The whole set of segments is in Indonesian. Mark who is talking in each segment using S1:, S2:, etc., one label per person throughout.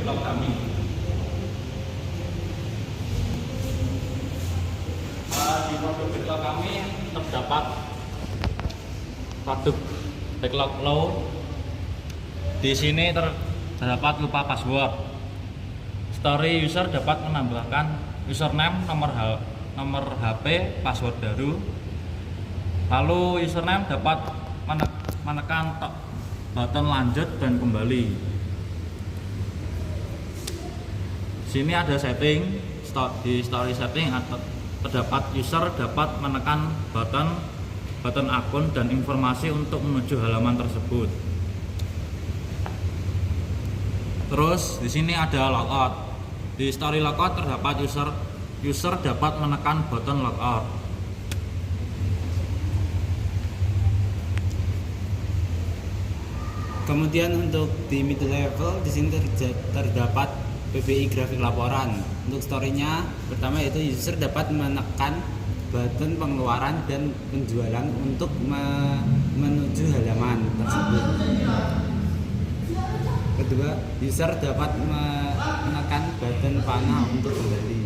S1: backlog kami. Di produk backlog kami terdapat produk backlog low. Di sini terdapat lupa password. Story user dapat menambahkan username, nomor HP, password baru. Lalu username dapat menekan button lanjut dan kembali. Sini ada setting, di story setting terdapat user dapat menekan button akun dan informasi untuk menuju halaman tersebut. Terus di sini ada logout. Di story logout terdapat user dapat menekan button logout.
S2: Kemudian untuk di middle level di sini terdapat PBI grafik laporan. Untuk story-nya pertama yaitu user dapat menekan button pengeluaran dan penjualan untuk menuju halaman tersebut. Kedua, user dapat menekan button panah untuk kembali.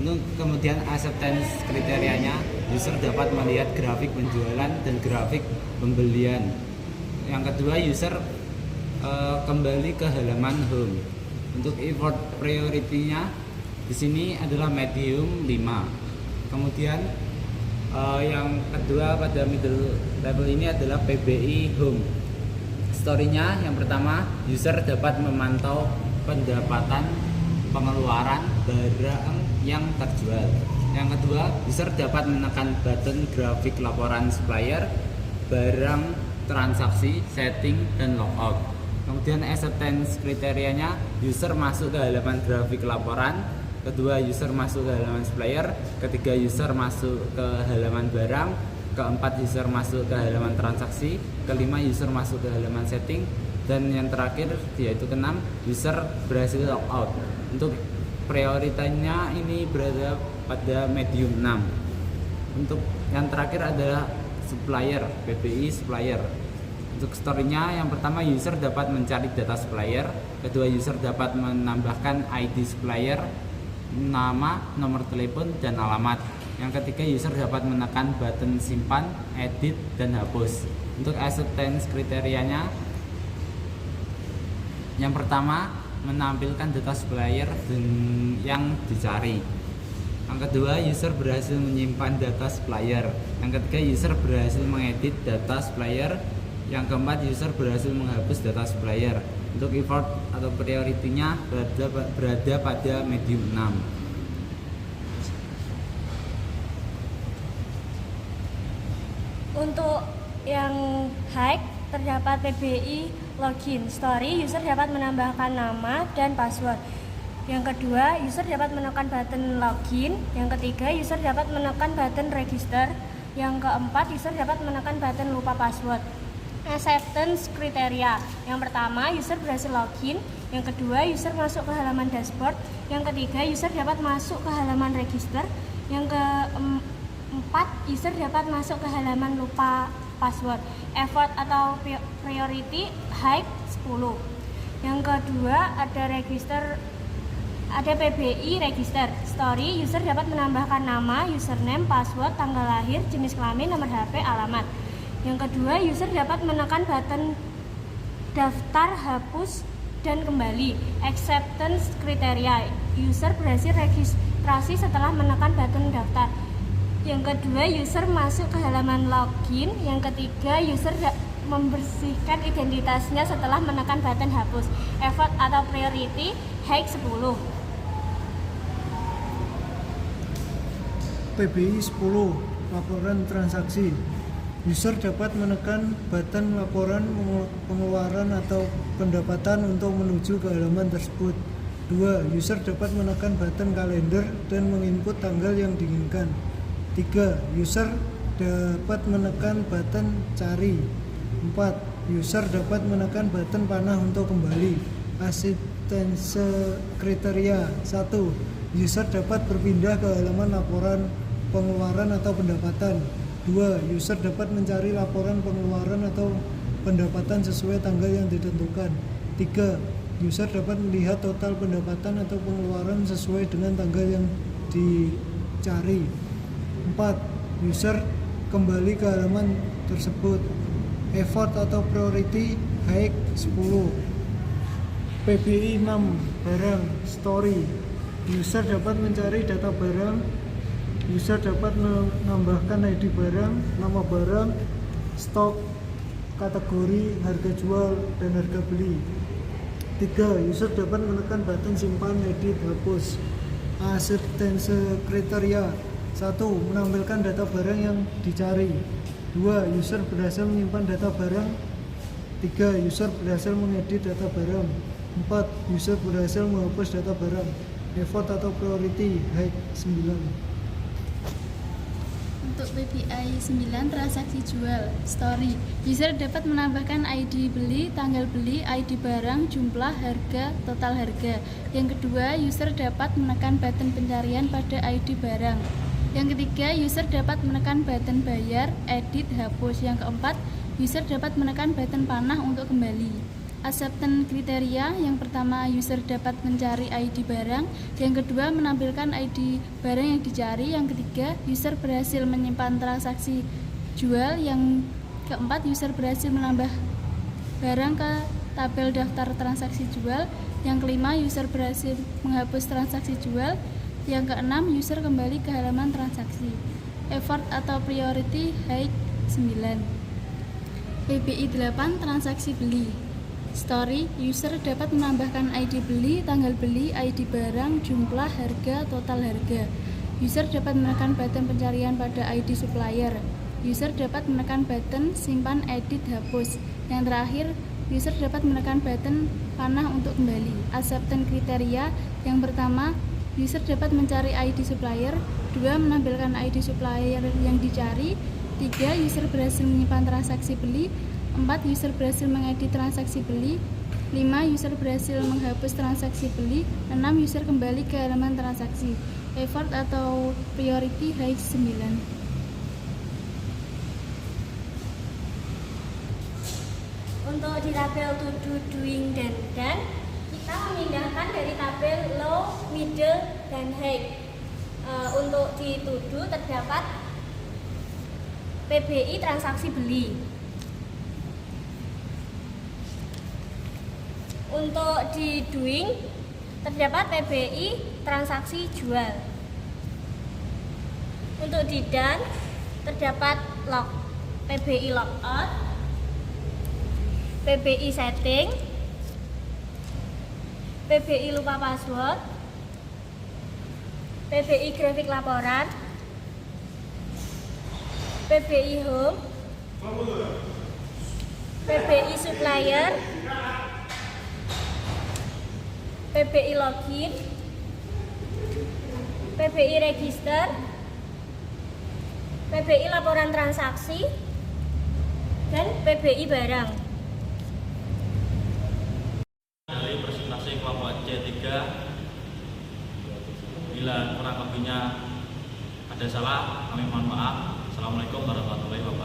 S2: Untuk kemudian acceptance kriterianya, user dapat melihat grafik penjualan dan grafik pembelian. Yang kedua, user kembali ke halaman home. Untuk effort priority-nya di sini adalah medium 5. Kemudian yang kedua pada middle level ini adalah PBI home. Story-nya yang pertama, user dapat memantau pendapatan pengeluaran barang yang terjual. Yang kedua, user dapat menekan button grafik laporan supplier, barang, transaksi, setting, dan logout. Kemudian acceptance kriterianya, user masuk ke halaman grafik laporan. Kedua, user masuk ke halaman supplier. Ketiga, user masuk ke halaman barang. Keempat, user masuk ke halaman transaksi. Kelima, user masuk ke halaman setting. Dan yang terakhir yaitu keenam, user berhasil logout. Untuk prioritasnya ini berada pada medium 6. Untuk yang terakhir adalah supplier, PBI supplier. Untuk story-nya yang pertama, user dapat mencari data supplier. Kedua, user dapat menambahkan ID supplier, nama, nomor telepon, dan alamat. Yang ketiga, user dapat menekan button simpan, edit, dan hapus. Untuk acceptance kriterianya, yang pertama, menampilkan data supplier yang dicari. Yang kedua, user berhasil menyimpan data supplier. Yang ketiga, user berhasil mengedit data supplier. Yang keempat, user berhasil menghapus data supplier. Untuk effort atau priority-nya berada pada medium 6.
S3: Untuk yang high terdapat PBI login. Story, user dapat menambahkan nama dan password. Yang kedua, user dapat menekan button login. Yang ketiga, user dapat menekan button register. Yang keempat, user dapat menekan button lupa password. Acceptance kriteria. Yang pertama, user berhasil login. Yang kedua, user masuk ke halaman dashboard. Yang ketiga, user dapat masuk ke halaman register. Yang keempat, user dapat masuk ke halaman lupa password. Effort atau priority high 10. Yang kedua, ada PBI register. Story, user dapat menambahkan nama, username, password, tanggal lahir, jenis kelamin, nomor HP, alamat. Yang kedua, user dapat menekan button daftar, hapus, dan kembali. Acceptance kriteria, user berhasil registrasi setelah menekan button daftar. Yang kedua, user masuk ke halaman login. Yang ketiga, user membersihkan identitasnya setelah menekan button hapus. Effort atau priority high 10.
S4: PBI 10, laporan transaksi. User dapat menekan button laporan pengeluaran atau pendapatan untuk menuju ke halaman tersebut. 2. User dapat menekan button kalender dan menginput tanggal yang diinginkan. 3. User dapat menekan button cari. 4. User dapat menekan button panah untuk kembali. Acceptance kriteria 1. User dapat berpindah ke halaman laporan pengeluaran atau pendapatan. 2. User dapat mencari laporan pengeluaran atau pendapatan sesuai tanggal yang ditentukan. 3. user dapat melihat total pendapatan atau pengeluaran sesuai dengan tanggal yang dicari. 4. User kembali ke halaman tersebut. Effort atau priority high 10. PBI 6. Barang story. User dapat mencari data barang. User dapat menambahkan ID barang, nama barang, stok, kategori, harga jual, dan harga beli. 3. User dapat menekan button simpan, edit, hapus. Acceptance kriteria. 1. Menampilkan data barang yang dicari. 2. User berhasil menyimpan data barang. 3. User berhasil mengedit data barang. 4. User berhasil menghapus data barang. Effort atau priority high 9.
S5: Untuk PBI 9, transaksi jual story. User dapat menambahkan ID beli, tanggal beli, ID barang, jumlah, harga, total harga. Yang kedua, user dapat menekan button pencarian pada ID barang. Yang ketiga, user dapat menekan button bayar, edit, hapus. Yang keempat, user dapat menekan button panah untuk kembali. Acceptance kriteria. Yang pertama, user dapat mencari ID barang. Yang kedua, menampilkan ID barang yang dicari. Yang ketiga, user berhasil menyimpan transaksi jual. Yang keempat, user berhasil menambah barang ke tabel daftar transaksi jual. Yang kelima, user berhasil menghapus transaksi jual. Yang keenam, user kembali ke halaman transaksi. Effort atau priority high 9. PBI 8, transaksi beli story. User dapat menambahkan ID beli, tanggal beli, ID barang, jumlah, harga, total harga. User dapat menekan button pencarian pada ID supplier. User dapat menekan button simpan, edit, hapus. Yang terakhir, user dapat menekan button panah untuk kembali. Acceptance kriteria. Yang pertama, user dapat mencari ID supplier. 2. Menampilkan ID supplier yang dicari. 3. User berhasil menyimpan transaksi beli. 4. User berhasil mengedit transaksi beli. 5. User berhasil menghapus transaksi beli. 6. User kembali ke halaman transaksi. Effort atau priority high 9.
S3: Untuk di tabel to do, doing, dan done, kita memindahkan dari tabel low, middle, dan high. Untuk di to do terdapat PBI transaksi beli. Untuk di doing terdapat PBI transaksi jual. Untuk di done terdapat log, PBI logout, PBI setting, PBI lupa password, PBI grafik laporan, PBI home, PBI supplier, PBI login, PBI register, PBI laporan transaksi, dan PBI barang.
S1: Dari presentasi kelompok C3, bila kurang lebihnya ada salah, kami mohon maaf. Assalamualaikum warahmatullahi wabarakatuh.